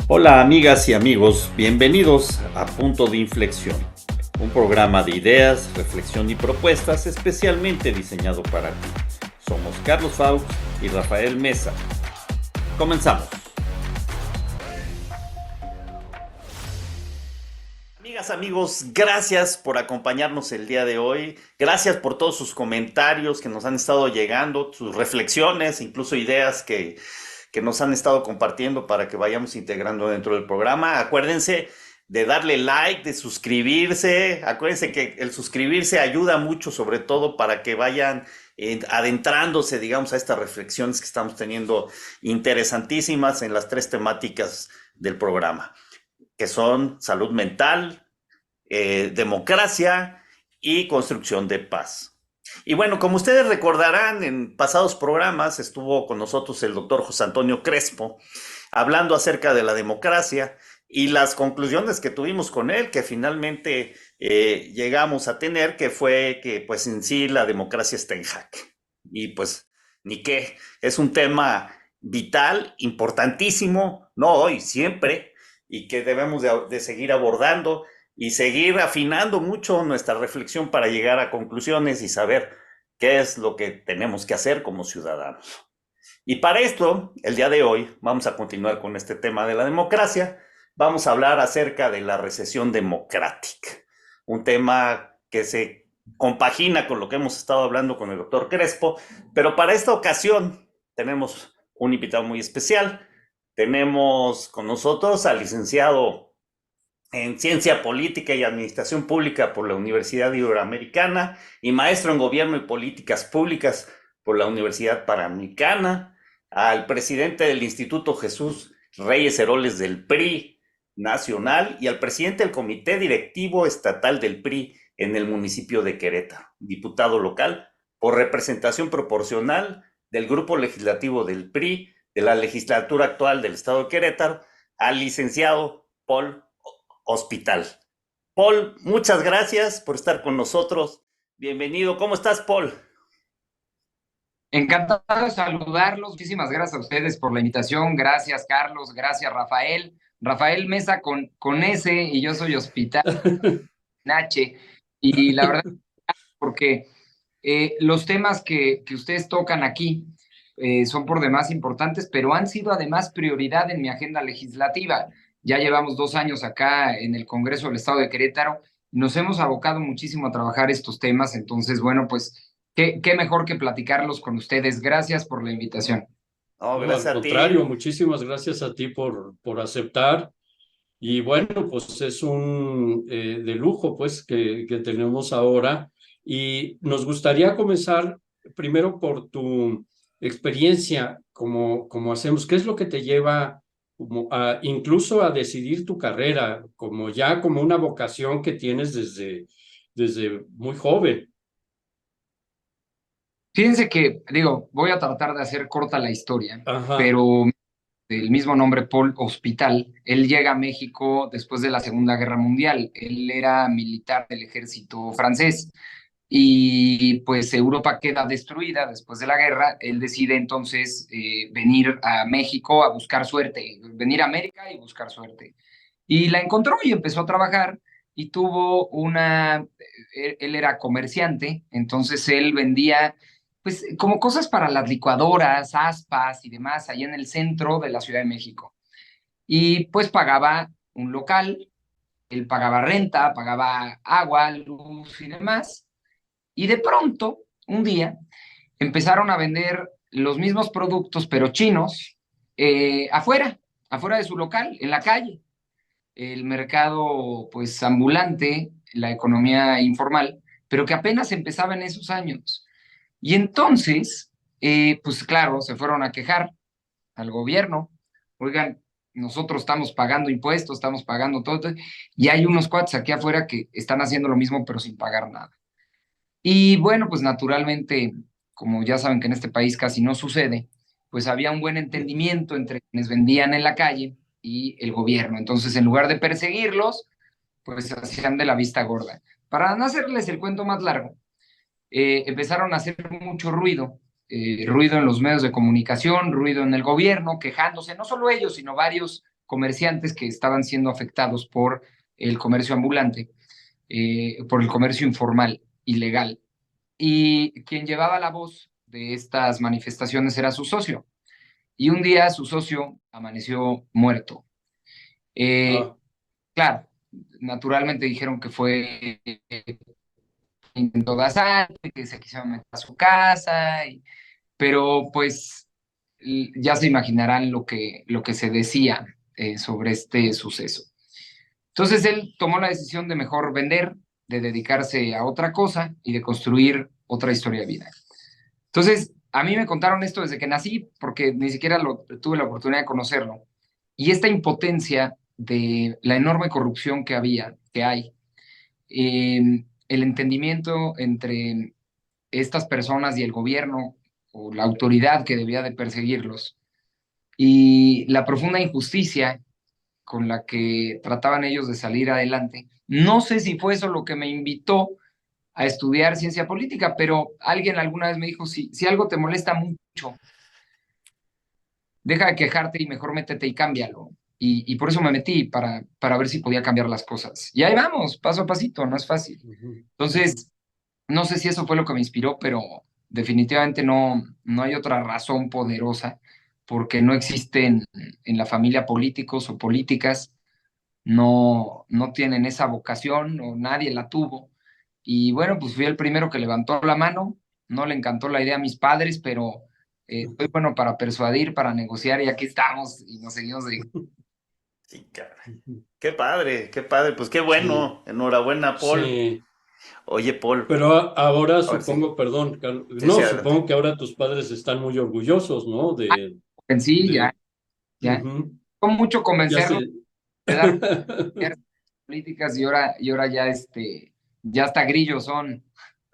Hola amigas y amigos, bienvenidos a Punto de Inflexión, un programa de ideas, reflexión y propuestas especialmente diseñado para ti. Somos Carlos Faust y Rafael Mesa. Comenzamos. Amigas, amigos, gracias por acompañarnos el día de hoy. Gracias por todos sus comentarios que nos han estado llegando, sus reflexiones, incluso ideas que nos han estado compartiendo para que vayamos integrando dentro del programa. Acuérdense de darle like, de suscribirse. Acuérdense que el suscribirse ayuda mucho, sobre todo para que vayan adentrándose, digamos, a estas reflexiones que estamos teniendo interesantísimas en las tres temáticas del programa, que son salud mental, democracia y construcción de paz. Y bueno, como ustedes recordarán, en pasados programas estuvo con nosotros el doctor José Antonio Crespo hablando acerca de la democracia y las conclusiones que tuvimos con él, que finalmente llegamos a tener, que fue que pues en sí la democracia está en jaque. Y pues ni qué, es un tema vital, importantísimo, no hoy, siempre, y que debemos de seguir abordando y seguir afinando mucho nuestra reflexión para llegar a conclusiones y saber qué es lo que tenemos que hacer como ciudadanos. Y para esto, el día de hoy, vamos a continuar con este tema de la democracia. Vamos a hablar acerca de la recesión democrática, un tema que se compagina con lo que hemos estado hablando con el doctor Crespo, pero para esta ocasión tenemos un invitado muy especial. Tenemos con nosotros al licenciado en Ciencia Política y Administración Pública por la Universidad Iberoamericana y maestro en Gobierno y Políticas Públicas por la Universidad Panamericana, al presidente del Instituto Jesús Reyes Heroles del PRI nacional y al presidente del Comité Directivo Estatal del PRI en el municipio de Querétaro, diputado local por representación proporcional del grupo legislativo del PRI de la legislatura actual del estado de Querétaro, al licenciado Paul Hospital. Paul, muchas gracias por estar con nosotros. Bienvenido. ¿Cómo estás, Paul? Encantado de saludarlos. Muchísimas gracias a ustedes por la invitación. Gracias, Carlos. Gracias, Rafael. Rafael Mesa con S y yo soy Hospital en H. Y la verdad, porque los temas que ustedes tocan aquí son por demás importantes, pero han sido además prioridad en mi agenda legislativa. Ya llevamos 2 años acá en el Congreso del Estado de Querétaro. Nos hemos abocado muchísimo a trabajar estos temas. Entonces, bueno, pues qué mejor que platicarlos con ustedes. Gracias por la invitación. No, No, al gracias a contrario, ti. muchísimas gracias a ti por aceptar. Y bueno, pues es un de lujo pues que tenemos ahora. Y nos gustaría comenzar primero por tu experiencia, como hacemos, ¿qué es lo que te lleva incluso a decidir tu carrera, como ya como una vocación que tienes desde muy joven? Fíjense que, digo, voy a tratar de hacer corta la historia, Ajá. pero del mismo nombre, Paul Hospital, él llega a México después de la Segunda Guerra Mundial. Él era militar del ejército francés y pues Europa queda destruida después de la guerra. Él decide entonces venir a México a buscar suerte, venir a América y buscar suerte. Y la encontró y empezó a trabajar y tuvo él era comerciante, entonces él vendía pues como cosas para las licuadoras, aspas y demás, allá en el centro de la Ciudad de México. Y pues pagaba un local, él pagaba renta, pagaba agua, luz y demás. Y de pronto, un día, empezaron a vender los mismos productos, pero chinos, afuera de su local, en la calle. El mercado, pues, ambulante, la economía informal, pero que apenas empezaba en esos años. Y entonces, pues claro, se fueron a quejar al gobierno. Oigan, nosotros estamos pagando impuestos, estamos pagando todo, y hay unos cuates aquí afuera que están haciendo lo mismo, pero sin pagar nada. Y bueno, pues naturalmente, como ya saben que en este país casi no sucede, pues había un buen entendimiento entre quienes vendían en la calle y el gobierno. Entonces, en lugar de perseguirlos, pues hacían de la vista gorda. Para no hacerles el cuento más largo, empezaron a hacer mucho ruido, ruido en los medios de comunicación, ruido en el gobierno, quejándose, no solo ellos, sino varios comerciantes que estaban siendo afectados por el comercio ambulante, por el comercio informal, ilegal. Y quien llevaba la voz de estas manifestaciones era su socio. Y un día su socio amaneció muerto. Ah, Claro, naturalmente dijeron que fue intento de asalto, que se quisieron meter a su casa, pero pues ya se imaginarán lo que se decía sobre este suceso. Entonces él tomó la decisión de mejor vender, de dedicarse a otra cosa y de construir otra historia de vida. Entonces, a mí me contaron esto desde que nací, porque ni siquiera tuve la oportunidad de conocerlo. Y esta impotencia de la enorme corrupción que hay, el entendimiento entre estas personas y el gobierno o la autoridad que debía de perseguirlos, y la profunda injusticia con la que trataban ellos de salir adelante. No sé si fue eso lo que me invitó a estudiar ciencia política, pero alguien alguna vez me dijo, si algo te molesta mucho, deja de quejarte y mejor métete y cámbialo. Y por eso me metí, para ver si podía cambiar las cosas. Y ahí vamos, paso a pasito, no es fácil. ujú, ujú. Entonces, no sé si eso fue lo que me inspiró, pero definitivamente no hay otra razón poderosa, porque no existen en la familia políticos o políticas, no tienen esa vocación o nadie la tuvo. Y bueno, pues fui el primero que levantó la mano, no le encantó la idea a mis padres, pero soy bueno para persuadir, para negociar y aquí estamos y nos seguimos de... Sí, caray. Ujú. Qué padre, pues qué Sí, bueno. Enhorabuena, Paul. sí. Oye, Paul, Pero ahora a ver si. supongo, perdón, Sí, sí, no, adelante. supongo que ahora tus padres están muy orgullosos, ¿no? En sí, ya, De, ya. ujú. Con mucho Ya convencerlos sé. de dar políticas y ahora ya ya hasta grillos son.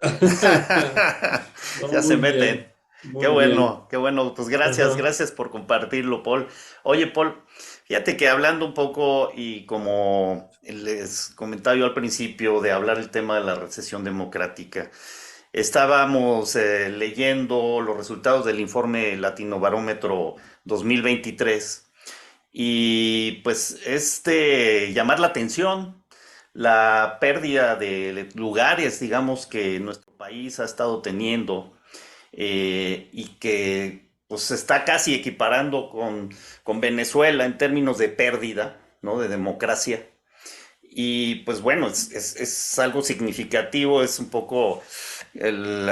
No, Ya se muy meten. bien, muy bien. Qué bueno. Pues gracias, Ajá. gracias por compartirlo, Paul. Oye, Paul, fíjate que hablando un poco y como les comentaba yo al principio de hablar el tema de la recesión democrática, estábamos leyendo los resultados del informe Latino Barómetro 2023 y pues llamar la atención la pérdida de lugares, digamos, que nuestro país ha estado teniendo y que pues se está casi equiparando con Venezuela en términos de pérdida, ¿no? De democracia. Y pues bueno, es algo significativo, es un poco el,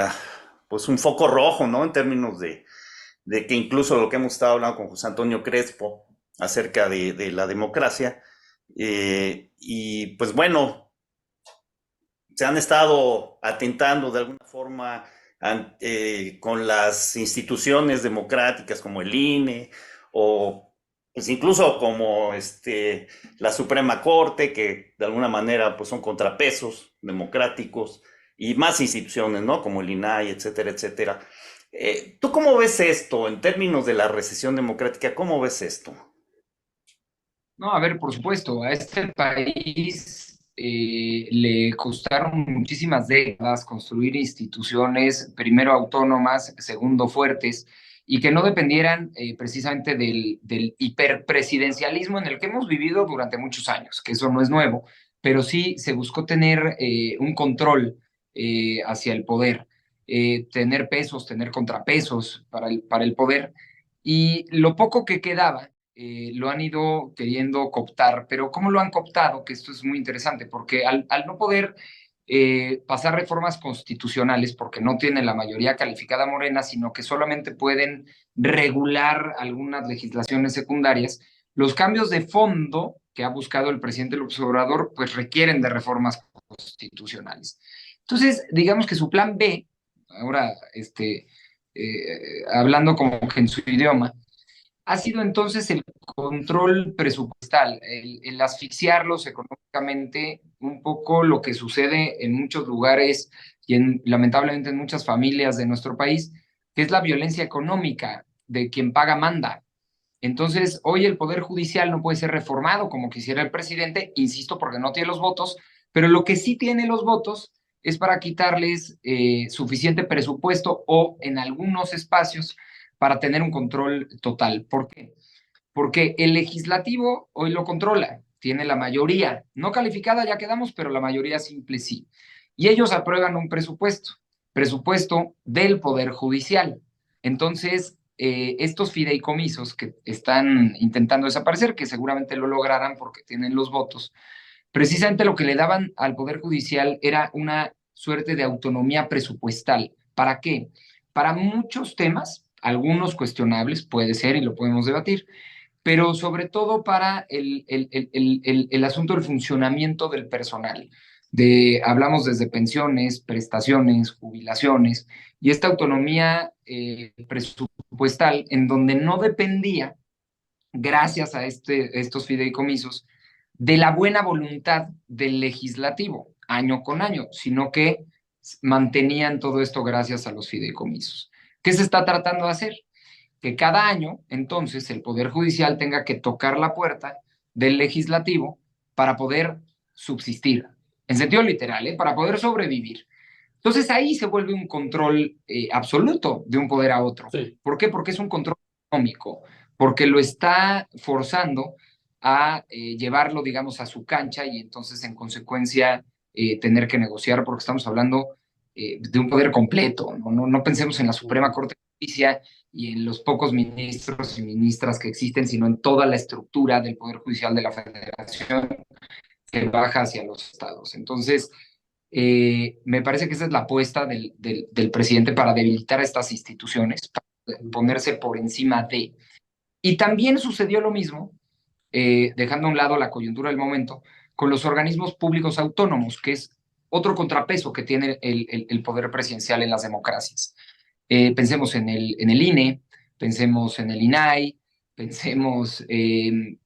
pues un foco rojo, ¿no? En términos de que incluso lo que hemos estado hablando con José Antonio Crespo acerca de la democracia, y pues bueno, se han estado atentando de alguna forma con las instituciones democráticas como el INE o pues incluso como la Suprema Corte, que de alguna manera pues son contrapesos democráticos y más instituciones, ¿no? Como el INAI, etcétera, etcétera. ¿Tú cómo ves esto en términos de la recesión democrática? ¿Cómo ves esto? No, a ver, por supuesto, a este país le costaron muchísimas décadas construir instituciones, primero autónomas, segundo fuertes, y que no dependieran precisamente del hiperpresidencialismo en el que hemos vivido durante muchos años, que eso no es nuevo, pero sí se buscó tener un control hacia el poder, tener pesos, tener contrapesos para el poder, y lo poco que quedaba lo han ido queriendo cooptar, pero ¿cómo lo han cooptado? Que esto es muy interesante, porque al no poder pasar reformas constitucionales, porque no tienen la mayoría calificada morena, sino que solamente pueden regular algunas legislaciones secundarias, los cambios de fondo que ha buscado el presidente López Obrador, pues requieren de reformas constitucionales. Entonces, digamos que su plan B, ahora hablando como que en su idioma, ha sido entonces el control presupuestal, el asfixiarlos económicamente, un poco lo que sucede en muchos lugares y lamentablemente en muchas familias de nuestro país, que es la violencia económica de quien paga manda. Entonces, hoy el Poder Judicial no puede ser reformado como quisiera el presidente, insisto, porque no tiene los votos, pero lo que sí tiene los votos es para quitarles suficiente presupuesto o en algunos espacios para tener un control total. ¿Por qué? porque el legislativo hoy lo controla, tiene la mayoría, no calificada ya quedamos, pero la mayoría simple sí. Y ellos aprueban un presupuesto del Poder Judicial. Entonces, estos fideicomisos que están intentando desaparecer, que seguramente lo lograrán porque tienen los votos, precisamente lo que le daban al Poder Judicial era una suerte de autonomía presupuestal. ¿Para qué? Para muchos temas, algunos cuestionables, puede ser y lo podemos debatir, pero sobre todo para el asunto del funcionamiento del personal. Hablamos desde pensiones, prestaciones, jubilaciones, y esta autonomía presupuestal en donde no dependía, gracias a estos fideicomisos, de la buena voluntad del legislativo año con año, sino que mantenían todo esto gracias a los fideicomisos. ¿Qué se está tratando de hacer? Que cada año, entonces, el Poder Judicial tenga que tocar la puerta del legislativo para poder subsistir, en sentido literal, para poder sobrevivir. Entonces ahí se vuelve un control absoluto de un poder a otro. Sí. ¿Por qué? Porque es un control económico, porque lo está forzando a llevarlo, digamos, a su cancha y entonces, en consecuencia, tener que negociar, porque estamos hablando de un poder completo. No pensemos en la Suprema Corte de Justicia y en los pocos ministros y ministras que existen, sino en toda la estructura del Poder Judicial de la Federación que baja hacia los estados. Entonces, me parece que esa es la apuesta del presidente para debilitar estas instituciones, para ponerse por encima de. Y también sucedió lo mismo, dejando a un lado la coyuntura del momento, con los organismos públicos autónomos, que es otro contrapeso que tiene el poder presidencial en las democracias. Pensemos en el INE, pensemos en el INAI, pensemos en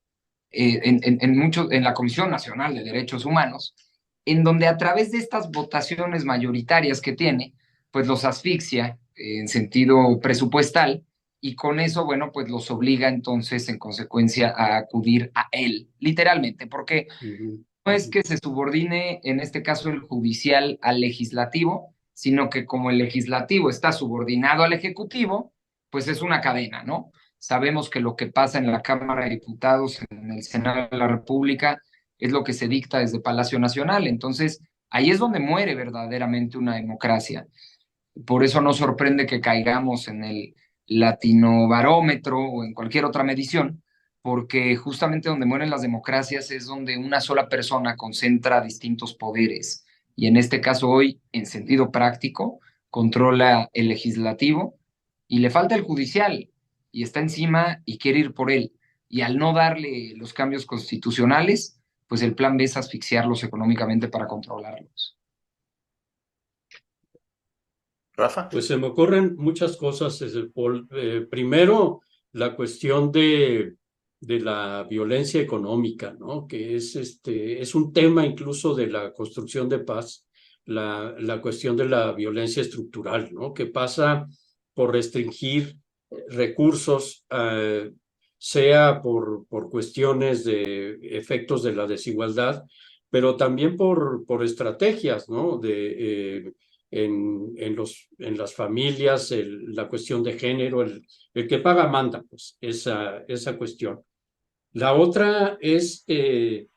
la Comisión Nacional de Derechos Humanos, en donde a través de estas votaciones mayoritarias que tiene, pues los asfixia en sentido presupuestal y con eso, bueno, pues los obliga entonces en consecuencia a acudir a él, literalmente, porque no es que se subordine, en este caso el judicial, al legislativo, sino que como el legislativo está subordinado al ejecutivo, pues es una cadena, ¿no? Sabemos que lo que pasa en la Cámara de Diputados, en el Senado de la República, es lo que se dicta desde Palacio Nacional. Entonces, ahí es donde muere verdaderamente una democracia. Por eso no sorprende que caigamos en el latinobarómetro o en cualquier otra medición, porque justamente donde mueren las democracias es donde una sola persona concentra distintos poderes. Y en este caso hoy, en sentido práctico, controla el legislativo y le falta el judicial y está encima y quiere ir por él. Y al no darle los cambios constitucionales, pues el plan B es asfixiarlos económicamente para controlarlos. Rafa. Pues se me ocurren muchas cosas, Paul. Primero, la cuestión de la violencia económica, ¿no? Que es un tema incluso de la construcción de paz, la cuestión de la violencia estructural, ¿no? Que pasa por restringir recursos, sea por cuestiones de efectos de la desigualdad, pero también por estrategias, ¿no? En las familias, la cuestión de género, el que paga manda, pues esa cuestión. La otra es que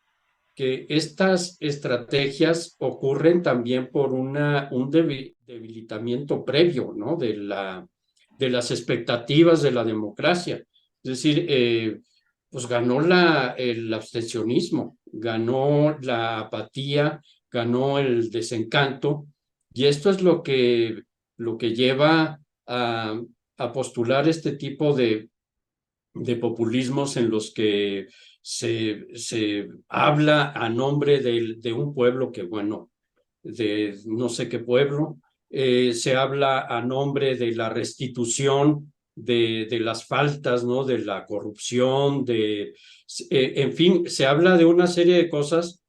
estas estrategias ocurren también por un debilitamiento previo, ¿no? de las expectativas de la democracia. Es decir, pues ganó el abstencionismo, ganó la apatía, ganó el desencanto, y esto es lo que lleva a postular este tipo de populismos en los que se habla a nombre de un pueblo que, bueno, de no sé qué pueblo, se habla a nombre de la restitución de las faltas, ¿no? De la corrupción, en fin, se habla de una serie de cosas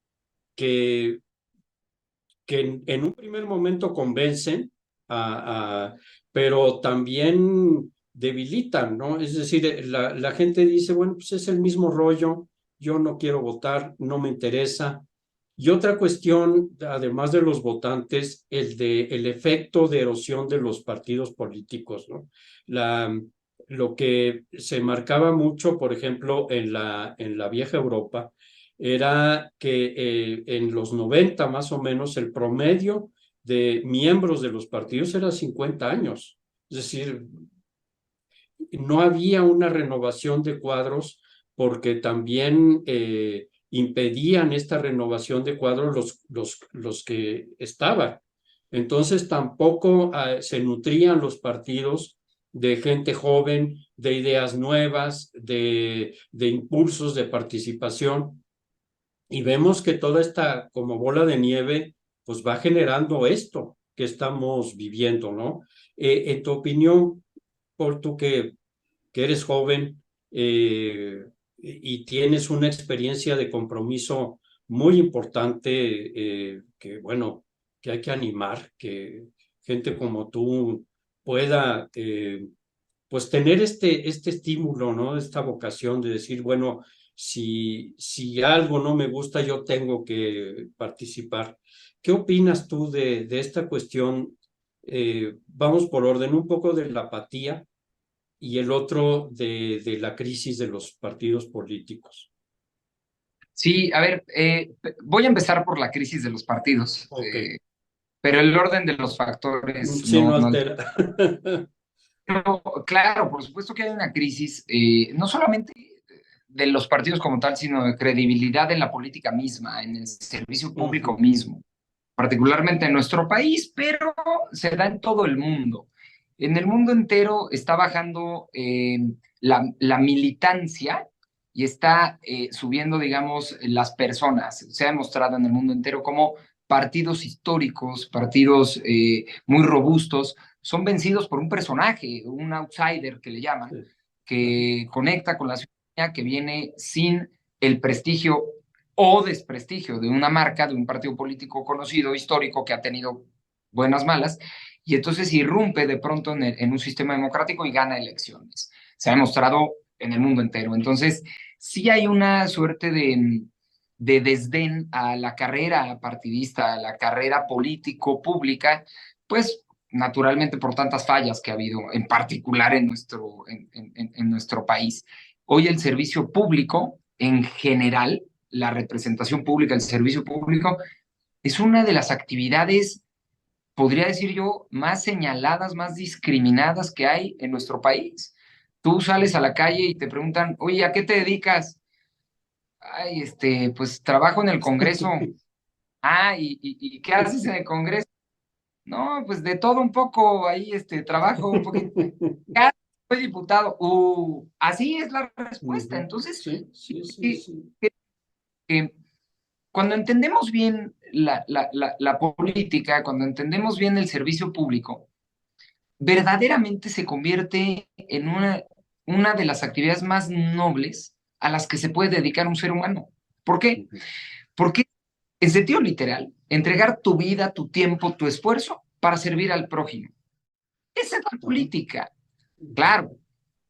que en un primer momento convencen, pero también debilitan, ¿no? Es decir, la gente dice, bueno, pues es el mismo rollo, yo no quiero votar, no me interesa. Y otra cuestión, además de los votantes, el efecto de erosión de los partidos políticos, ¿no? lo que se marcaba mucho, por ejemplo, en la vieja Europa, era que en los 90 más o menos el promedio de miembros de los partidos era 50 años. Es decir, no había una renovación de cuadros porque también impedían esta renovación de cuadros los que estaban. Entonces tampoco se nutrían los partidos de gente joven, de ideas nuevas, de impulsos de participación. Y vemos que toda esta como bola de nieve pues va generando esto que estamos viviendo, ¿no? En tu opinión, por tú que eres joven y tienes una experiencia de compromiso muy importante, que bueno, que hay que animar, que gente como tú pueda pues tener este estímulo, ¿no? Esta vocación de decir, bueno, si algo no me gusta, yo tengo que participar. ¿Qué opinas tú de esta cuestión? Vamos por orden, un poco de la apatía y el otro de la crisis de los partidos políticos. Sí, a ver, voy a empezar por la crisis de los partidos, Ok, pero el orden de los factores sí, no no. altera. Pero, claro, por supuesto que hay una crisis, no solamente de los partidos como tal, sino de credibilidad en la política misma, en el servicio público Ujú, mismo, particularmente en nuestro país, pero se da en todo el mundo. En el mundo entero está bajando la militancia y está subiendo, digamos, las personas. Se ha demostrado en el mundo entero como partidos históricos, partidos muy robustos, son vencidos por un personaje, un outsider que le llaman, sí, ajá, que conecta con la ciudadanía, que viene sin el prestigio o desprestigio de una marca, de un partido político conocido, histórico, que ha tenido buenas, malas, y entonces irrumpe de pronto en un sistema democrático y gana elecciones. Se ha demostrado en el mundo entero. Entonces, sí hay una suerte de desdén a la carrera partidista, a la carrera político-pública, pues naturalmente por tantas fallas que ha habido, en particular en nuestro país. Hoy el servicio público, en general, la representación pública, el servicio público, es una de las actividades, podría decir yo, más señaladas, más discriminadas que hay en nuestro país. Tú sales a la calle y te preguntan, oye, ¿a qué te dedicas? Ay, pues trabajo en el Congreso. Ah, ¿y qué haces en el Congreso? No, pues de todo un poco, ahí trabajo un poquito. Ya soy diputado. Así es la respuesta. ujú, Entonces, sí, sí, sí, que, sí. que cuando entendemos bien la política, cuando entendemos bien el servicio público, verdaderamente se convierte en una de las actividades más nobles a las que se puede dedicar un ser humano. ¿Por qué? Ujú, Porque, en sentido literal, entregar tu vida, tu tiempo, tu esfuerzo para servir al prójimo. Esa es la ajá, política. ujú, Claro,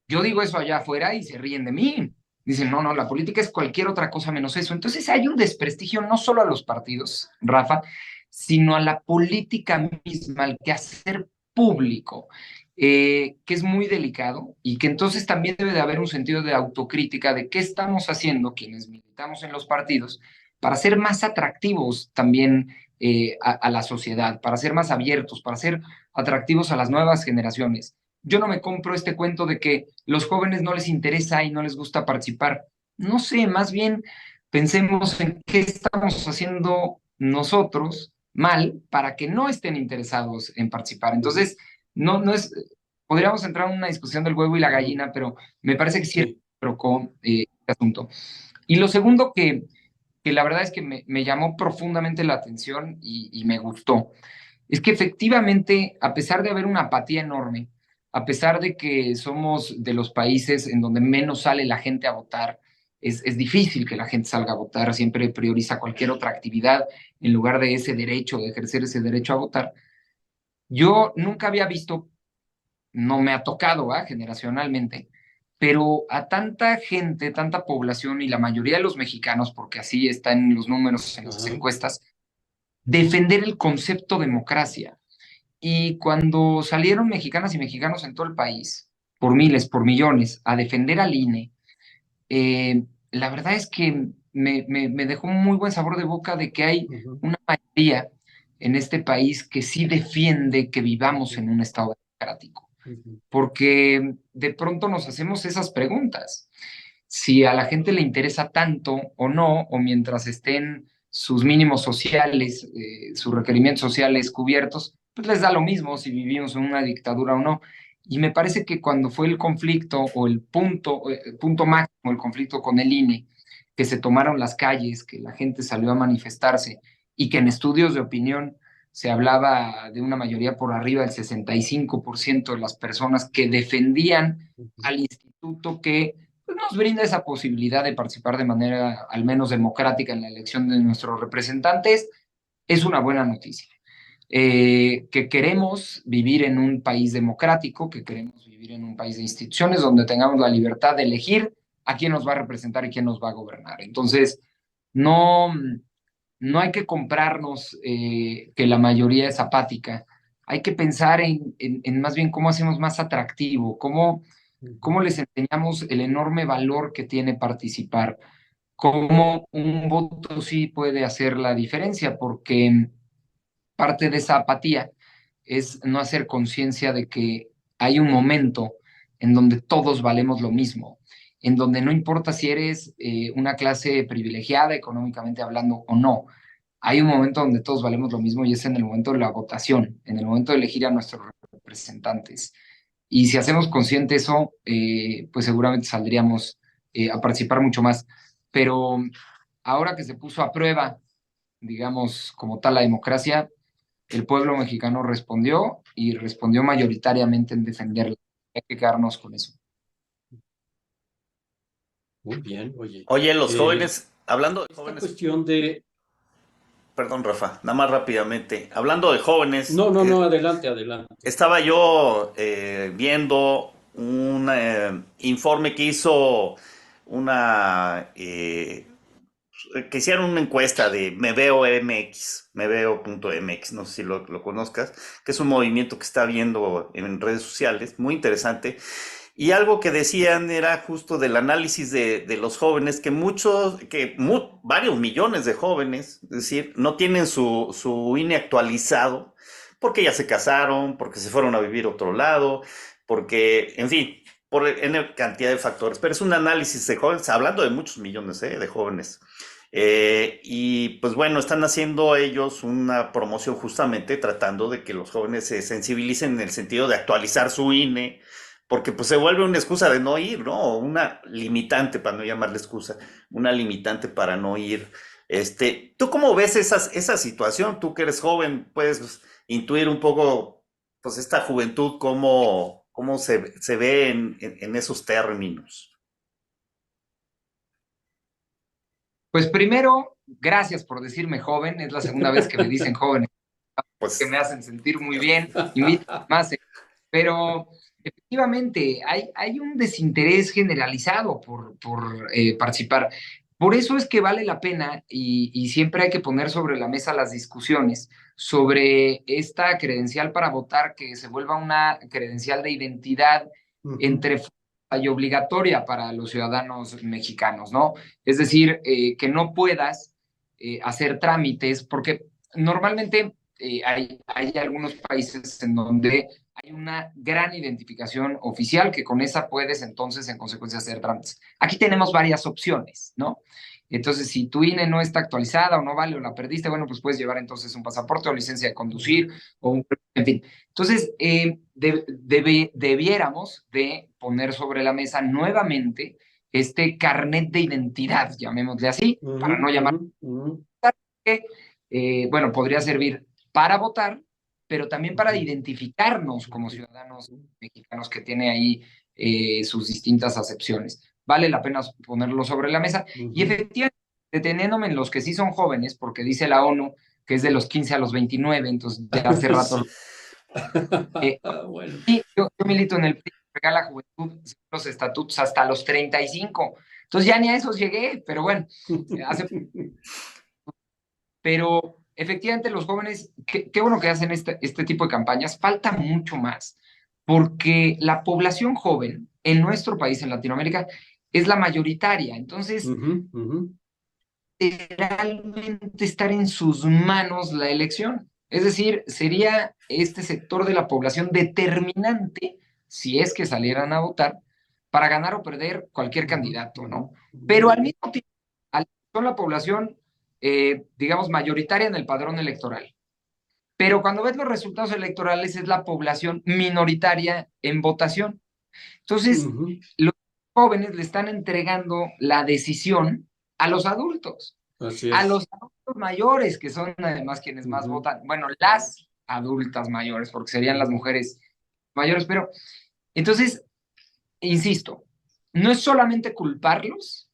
yo digo eso allá afuera y se ríen de mí. Dicen, no, no, la política es cualquier otra cosa menos eso. Entonces hay un desprestigio no solo a los partidos, Rafa, sino a la política misma, al quehacer público, que es muy delicado y que entonces también debe de haber un sentido de autocrítica de qué estamos haciendo quienes militamos en los partidos para ser más atractivos también a la sociedad, para ser más abiertos, para ser atractivos a las nuevas generaciones. Yo no me compro este cuento de que los jóvenes no les interesa y no les gusta participar. No sé, más bien pensemos en qué estamos haciendo nosotros mal para que no estén interesados en participar. ujú, Entonces, no es, podríamos entrar en una discusión del huevo y la ujú, gallina, pero me parece que sí sí, tocó este asunto. Y lo segundo que la verdad es que me llamó profundamente la atención y me gustó es que efectivamente, a pesar de haber una apatía enorme, a pesar de que somos de los países en donde menos sale la gente a votar, es difícil que la gente salga a votar, siempre prioriza cualquier otra actividad en lugar de ese derecho, de ejercer ese derecho a votar. Yo nunca había visto, no me ha tocado, generacionalmente, pero a tanta gente, tanta población y la mayoría de los mexicanos, porque así están en los números en las ajá, encuestas, defender el concepto democracia. Y cuando salieron mexicanas y mexicanos en todo el país por miles, por millones, a defender al INE, la verdad es que me dejó un muy buen sabor de boca de que hay una mayoría en este país que sí defiende que vivamos en un estado democrático, porque de pronto nos hacemos esas preguntas. Si a la gente le interesa tanto o no, o mientras estén sus mínimos sociales, sus requerimientos sociales cubiertos, pues les da lo mismo si vivimos en una dictadura o no. Y me parece que cuando fue el conflicto o el punto máximo, el conflicto con el INE, que se tomaron las calles, que la gente salió a manifestarse y que en estudios de opinión se hablaba de una mayoría por arriba del 65% de las personas que defendían al instituto que pues, nos brinda esa posibilidad de participar de manera al menos democrática en la elección de nuestros representantes, es una buena noticia. Que queremos vivir en un país democrático, que queremos vivir en un país de instituciones donde tengamos la libertad de elegir a quién nos va a representar y quién nos va a gobernar. Entonces, no, no hay que comprarnos que la mayoría es apática. Hay que pensar en más bien cómo hacemos más atractivo, cómo les enseñamos el enorme valor que tiene participar, cómo un voto sí puede hacer la diferencia, porque parte de esa apatía es no hacer conciencia de que hay un momento en donde todos valemos lo mismo, en donde no importa si eres una clase privilegiada económicamente hablando o no, hay un momento donde todos valemos lo mismo y es en el momento de la votación, en el momento de elegir a nuestros representantes. Y si hacemos consciente eso, pues seguramente saldríamos a participar mucho más. Pero ahora que se puso a prueba, digamos, como tal la democracia, el pueblo mexicano respondió y respondió mayoritariamente en defenderla. Hay que quedarnos con eso. Muy bien, oye. Oye, los jóvenes, hablando de Esta jóvenes, cuestión de... perdón, Rafa, nada más rápidamente, hablando de jóvenes, No, no, no, adelante, adelante. estaba yo viendo un informe que hizo una que hicieron una encuesta de meveo.mx, no sé si lo conozcas, que es un movimiento que está viendo en redes sociales, muy interesante. Y algo que decían era justo del análisis de los jóvenes, que varios millones de jóvenes, es decir, no tienen su INE actualizado, porque ya se casaron, porque se fueron a vivir a otro lado, porque, en fin, por N cantidad de factores. Pero es un análisis de jóvenes, hablando de muchos millones de jóvenes. Y pues bueno, están haciendo ellos una promoción justamente tratando de que los jóvenes se sensibilicen en el sentido de actualizar su INE, porque pues se vuelve una excusa de no ir, ¿no? Una limitante, para no llamarle excusa, una limitante para no ir. ¿Tú cómo ves esa situación? Tú que eres joven, puedes intuir un poco, pues esta juventud, cómo se ve en esos términos. Pues primero, gracias por decirme joven. Es la segunda vez que me dicen joven, que Pues me hacen sentir muy bien y más. Pero efectivamente hay un desinterés generalizado por participar. Por eso es que vale la pena y siempre hay que poner sobre la mesa las discusiones sobre esta credencial para votar que se vuelva una credencial de identidad entre y obligatoria para los ciudadanos mexicanos, ¿no? Es decir, que no puedas hacer trámites, porque normalmente hay algunos países en donde hay una gran identificación oficial que con esa puedes entonces en consecuencia hacer trámites. Aquí tenemos varias opciones, ¿no? Entonces, si tu INE no está actualizada o no vale o la perdiste, bueno, pues puedes llevar entonces un pasaporte o licencia de conducir o un... En fin. Entonces, debiéramos de poner sobre la mesa nuevamente este carnet de identidad, llamémosle así, para no llamar que, bueno, podría servir para votar, pero también para identificarnos como ciudadanos mexicanos que tiene ahí sus distintas acepciones. Vale la pena ponerlo sobre la mesa y efectivamente, deteniéndome en los que sí son jóvenes, porque dice la ONU que es de los 15 a los 29, entonces ya hace rato. Sí. Eh, Bueno. sí, yo milito en el PRI, regala juventud, los estatutos hasta los 35. Entonces ya ni a esos llegué, pero bueno, hace pero efectivamente los jóvenes, qué bueno que hacen este tipo de campañas, falta mucho más, porque la población joven en nuestro país, en Latinoamérica, es la mayoritaria. Entonces, literalmente estar en sus manos la elección. Es decir, sería este sector de la población determinante, si es que salieran a votar, para ganar o perder cualquier candidato, ¿no? Pero al mismo tiempo, son la población, digamos, mayoritaria en el padrón electoral. Pero cuando ves los resultados electorales es la población minoritaria en votación. Entonces, los jóvenes le están entregando la decisión a los adultos, Así a es. los adultos mayores, que son además quienes más votan. Bueno, las adultas mayores, porque serían las mujeres mayores, pero entonces, insisto, no es solamente culparlos.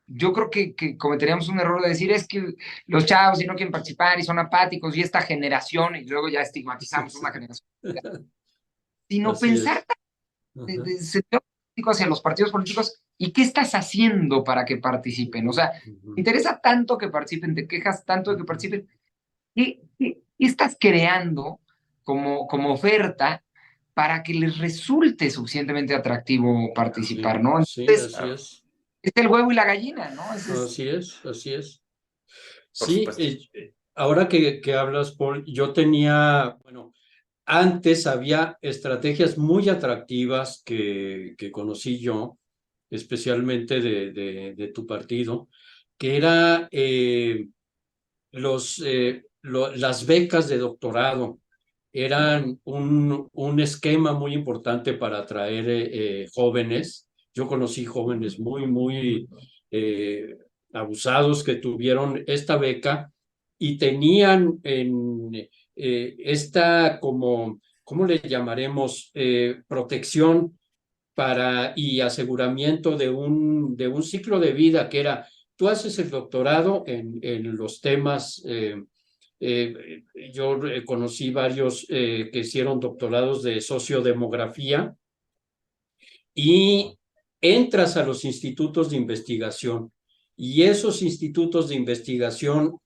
Yo creo que cometeríamos un error de decir es que los chavos y no quieren participar y son apáticos y esta generación, y luego ya estigmatizamos una generación, sino Así pensar es. de sentido político hacia los partidos políticos y qué estás haciendo para que participen. O sea, te interesa tanto que participen, te quejas tanto de que participen. ¿Qué estás creando como oferta para que les resulte suficientemente atractivo participar, Sí, ¿no? sí, Entonces, así es. es el huevo y la gallina, ¿no? Así es, así es. Por Sí, supuesto. ahora que hablas, Paul, yo tenía, bueno, antes había estrategias muy atractivas que conocí yo, especialmente de tu partido, que era las becas de doctorado. Eran un esquema muy importante para atraer jóvenes. Yo conocí jóvenes muy eh, abusados que tuvieron esta beca y tenían esta como, ¿cómo le llamaremos? Protección y aseguramiento de un ciclo de vida que era, tú haces el doctorado en los temas, eh, yo conocí varios que hicieron doctorados de sociodemografía y entras a los institutos de investigación y esos institutos de investigación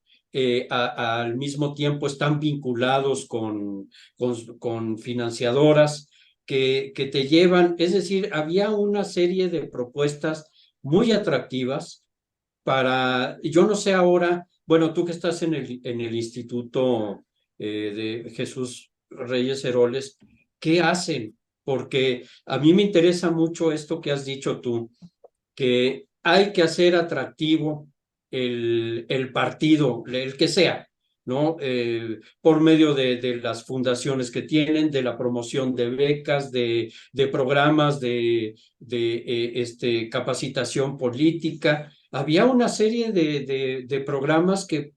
al mismo tiempo están vinculados con financiadoras que te llevan, es decir, había una serie de propuestas muy atractivas yo no sé ahora, bueno, tú que estás en el Instituto de Jesús Reyes Heroles, ¿qué hacen? Porque a mí me interesa mucho esto que has dicho tú, que hay que hacer atractivo el partido, el que sea, ¿no? Por medio de las fundaciones que tienen, de la promoción de becas, de programas de capacitación política. Había una serie de programas que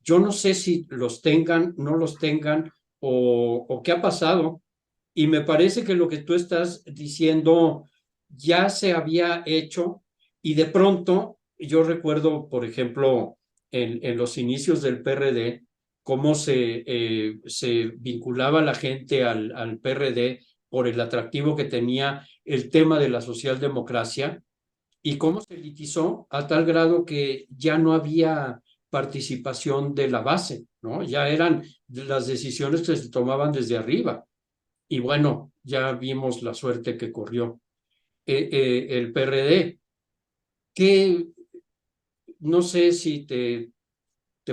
yo no sé si los tengan, no los tengan o qué ha pasado. Y me parece que lo que tú estás diciendo ya se había hecho y de pronto yo recuerdo, por ejemplo, en los inicios del PRD, cómo se vinculaba la gente al PRD por el atractivo que tenía el tema de la socialdemocracia y cómo se elitizó a tal grado que ya no había participación de la base, ¿no? Ya eran las decisiones que se tomaban desde arriba. Y bueno, ya vimos la suerte que corrió el PRD, que no sé si te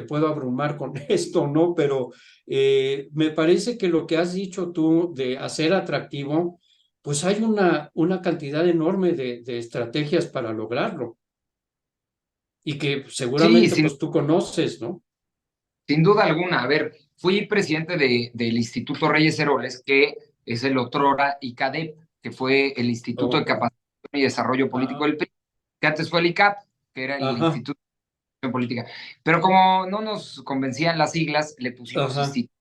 puedo abrumar con esto, ¿no? Pero me parece que lo que has dicho tú de hacer atractivo, pues hay una cantidad enorme de estrategias para lograrlo y que Sí, seguramente pues tú conoces, ¿no? sin duda alguna. A ver, fui presidente del Instituto Reyes Heroles, que es el otrora ICADEP, que fue el Instituto de Ok. Capacitación y Desarrollo Político Ah, del PRI, que antes fue el ICAP, que era el ajá, Instituto de Política. Pero como no nos convencían las siglas, le pusimos ajá, Instituto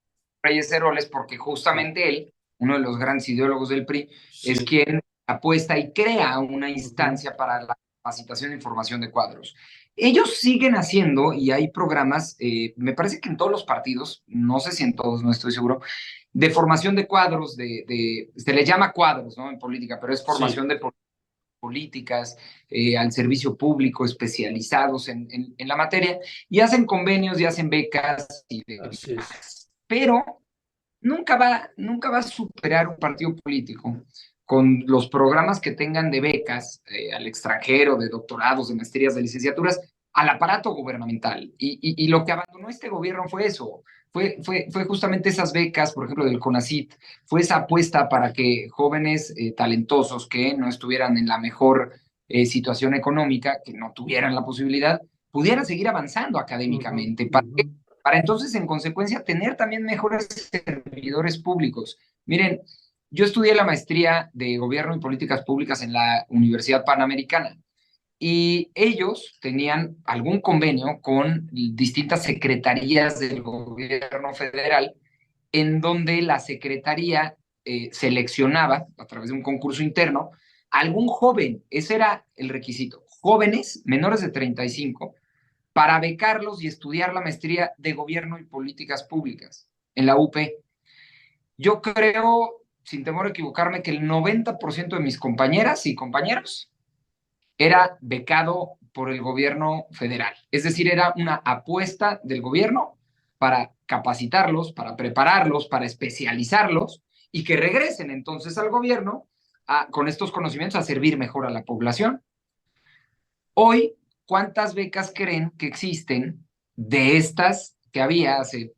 Reyes Heroles, porque ah, justamente él, uno de los grandes ideólogos del PRI, es sí, quien apuesta y crea una ujú, instancia para la capacitación e información de cuadros. Ellos siguen haciendo, y hay programas, me parece que en todos los partidos, no sé si en todos, no estoy seguro, de formación de cuadros, se le llama cuadros, ¿no? En política, pero es formación sí, de políticas al servicio público, especializados en la materia, y hacen convenios y hacen becas y así es. demás. Pero nunca va a superar un partido político con los programas que tengan de becas al extranjero, de doctorados, de maestrías, de licenciaturas, al aparato gubernamental. Y lo que abandonó este gobierno fue eso, fue justamente esas becas, por ejemplo, del CONACYT, fue esa apuesta para que jóvenes talentosos que no estuvieran en la mejor situación económica, que no tuvieran la posibilidad, pudieran seguir avanzando Ujú, académicamente. ujú. Para entonces, en consecuencia, tener también mejores servidores públicos. Miren, yo estudié la maestría de Gobierno y Políticas Públicas en la Universidad Panamericana y ellos tenían algún convenio con distintas secretarías del gobierno federal en donde la secretaría seleccionaba a través de un concurso interno algún joven, ese era el requisito, jóvenes menores de 35 para becarlos y estudiar la maestría de Gobierno y Políticas Públicas en la UP. Yo creo, sin temor a equivocarme, que el 90% de mis compañeras y compañeros era becado por el gobierno federal. Es decir, era una apuesta del gobierno para capacitarlos, para prepararlos, para especializarlos y que regresen entonces al gobierno con estos conocimientos a servir mejor a la población. Hoy, ¿cuántas becas creen que existen de estas que había hace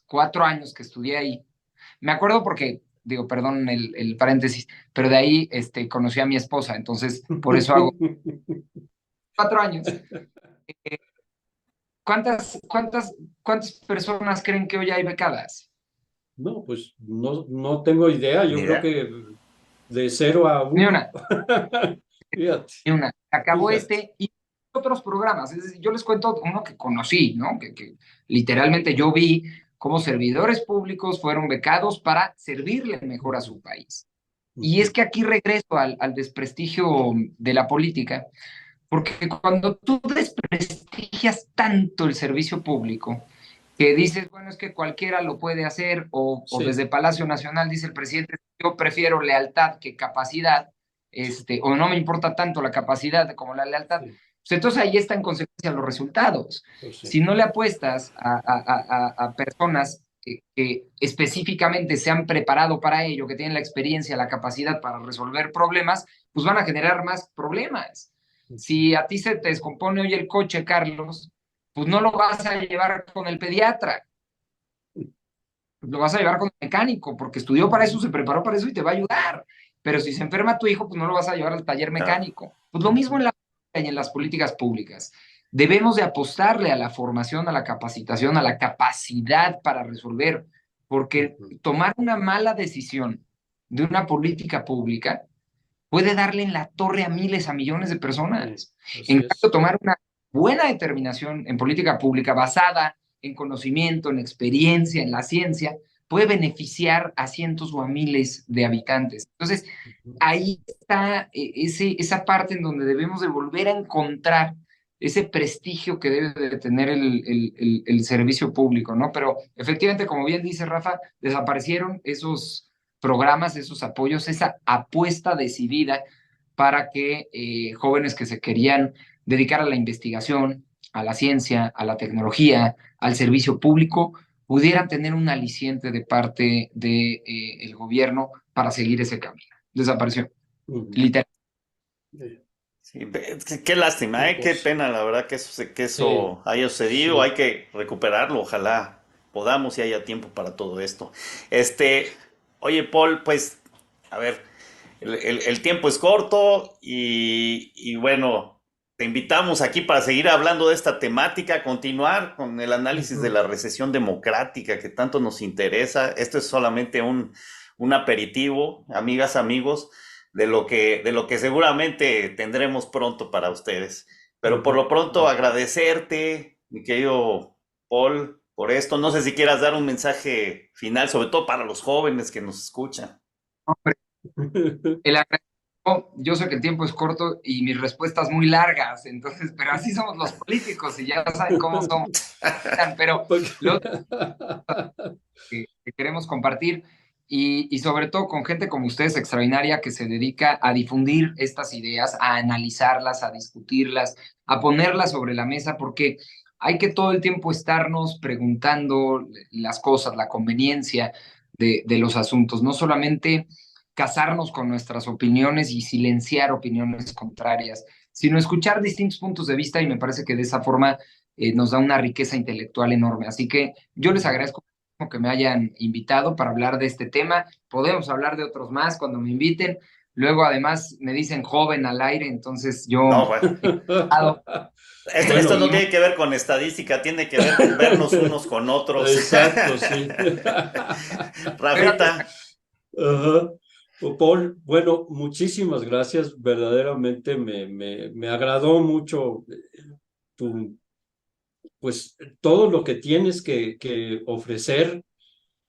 4 años que estudié ahí? Me acuerdo porque, digo, perdón el paréntesis, pero de ahí conocí a mi esposa, entonces por eso hago 4 años. ¿Cuántas personas creen que hoy hay becadas? No, pues no tengo idea. Ni Yo creo idea. que de 0 a 1. Ni una, Fíjate, ni una. Acabó fíjate. y otros programas. Es decir, yo les cuento uno que conocí, ¿no? Que literalmente yo vi cómo servidores públicos fueron becados para servirle mejor a Ujú, su país. Y es ujú. que aquí regreso al desprestigio de la política, porque cuando tú desprestigias tanto el servicio público, que dices, bueno, es que cualquiera lo puede hacer, o Sí, desde Palacio Nacional dice el presidente, yo prefiero lealtad que capacidad, o no me importa tanto la capacidad como la lealtad, sí, pues entonces ahí está en consecuencia los resultados. pues sí. Si no le apuestas a personas que específicamente se han preparado para ello, que tienen la experiencia, la capacidad para resolver problemas, pues van a generar más problemas. Ujú. Si a ti se te descompone hoy el coche, Carlos, pues no lo vas a llevar con el pediatra, lo vas a llevar con el mecánico, porque estudió para eso, Ujú, se preparó para eso y te va a ayudar. Pero si se enferma tu hijo, pues no lo vas a llevar al taller Claro. mecánico. Pues lo mismo ujú, en y en las políticas públicas. Debemos de apostarle a la formación, a la capacitación, a la capacidad para resolver, porque ujú. tomar una mala decisión de una política pública puede darle en la torre a miles, a millones de Sí, personas. así En cambio, es. tomar una buena determinación en política pública basada en conocimiento, en experiencia, en la ciencia, puede beneficiar a cientos o a miles de habitantes. Entonces, Ujú, ahí está esa parte en donde debemos de volver a encontrar ese prestigio que debe de tener el servicio público, ¿no? Pero efectivamente, como bien dice Rafa, desaparecieron esos programas, esos apoyos, esa apuesta decidida para que jóvenes que se querían dedicar a la investigación, a la ciencia, a la tecnología, al servicio público, pudieran tener un aliciente de parte del gobierno para seguir ese camino. Desapareció, ujú. literal. Eh, Sí, qué lástima, Qué qué cosa. pena, la verdad, que Sí, eso haya sucedido. sí. Hay que recuperarlo, ojalá podamos y haya tiempo para todo esto. Este, oye, Paul, pues, a ver, el tiempo es corto y bueno, te invitamos aquí para seguir hablando de esta temática, continuar con el análisis de Ujú. la recesión democrática que tanto nos interesa. Esto es solamente un aperitivo, amigas, amigos de lo que seguramente tendremos pronto para ustedes. Pero por Ujú, lo pronto ujú. agradecerte, mi querido Paul, por esto. No sé si quieras dar un mensaje final, sobre todo para los jóvenes que nos escuchan. El agradecimiento, yo sé que el tiempo es corto y mis respuestas muy largas, entonces, pero así somos los políticos y ya saben cómo somos. Pero lo Porque- que queremos compartir y sobre todo con gente como ustedes extraordinaria que se dedica a difundir estas ideas, a analizarlas, a discutirlas, a ponerlas sobre la mesa, porque hay que todo el tiempo estarnos preguntando las cosas, la conveniencia. de los asuntos, no solamente casarnos con nuestras opiniones y silenciar opiniones contrarias, sino escuchar distintos puntos de vista y me parece que de esa forma nos da una riqueza intelectual enorme. Así que yo les agradezco que me hayan invitado para hablar de este tema. Podemos hablar de otros más cuando me inviten. Luego, además, me dicen joven al aire, entonces yo... No, bueno. Bueno, Esto no tiene que ver con estadística, tiene que ver con vernos unos con otros. exacto, sí. Rafita, Ajá. Paul, bueno, muchísimas gracias. Verdaderamente me agradó mucho tu, pues, todo lo que tienes que ofrecer.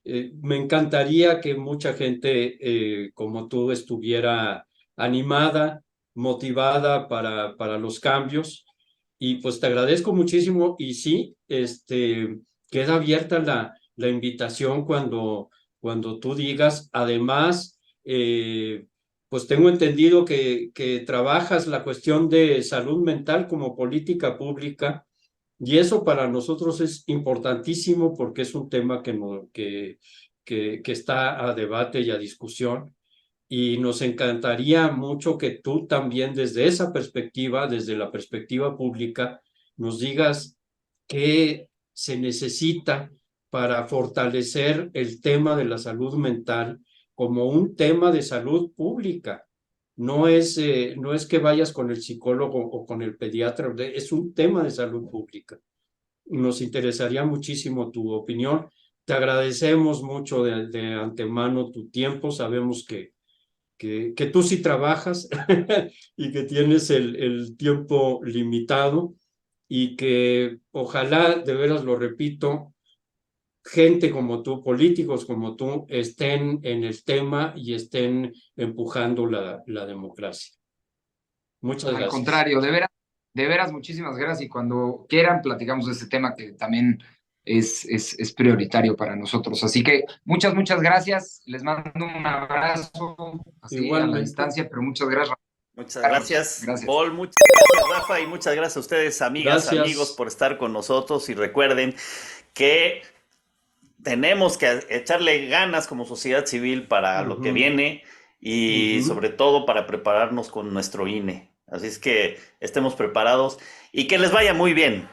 Me encantaría que mucha gente como tú estuviera animada, motivada para los cambios. Y pues te agradezco muchísimo. Y sí, queda abierta la invitación cuando tú digas. Además, pues tengo entendido que trabajas la cuestión de salud mental como política pública. Y eso para nosotros es importantísimo porque es un tema que está a debate y a discusión. Y nos encantaría mucho que tú también desde esa perspectiva, desde la perspectiva pública, nos digas qué se necesita para fortalecer el tema de la salud mental como un tema de salud pública. No es que vayas con el psicólogo o con el pediatra, es un tema de salud pública. Nos interesaría muchísimo tu opinión. Te agradecemos mucho de antemano tu tiempo. Sabemos que tú sí trabajas y que tienes el tiempo limitado y que ojalá, de veras lo repito, gente como tú, políticos como tú, estén en el tema y estén empujando la democracia. Muchas Al gracias. contrario, de veras, muchísimas gracias. Y cuando quieran, platicamos de este tema que también es prioritario para nosotros. Así que muchas gracias. Les mando un abrazo así a la Igualmente. distancia, pero muchas gracias. muchas Carlos. gracias, Gracias. Paul, muchas gracias, Rafa, y muchas gracias a ustedes, amigas, amigos, Gracias. por estar con nosotros. Y recuerden que tenemos que echarle ganas como sociedad civil para lo que Ujú, viene y ujú. sobre todo para prepararnos con nuestro INE. Así es que estemos preparados y que les vaya muy bien.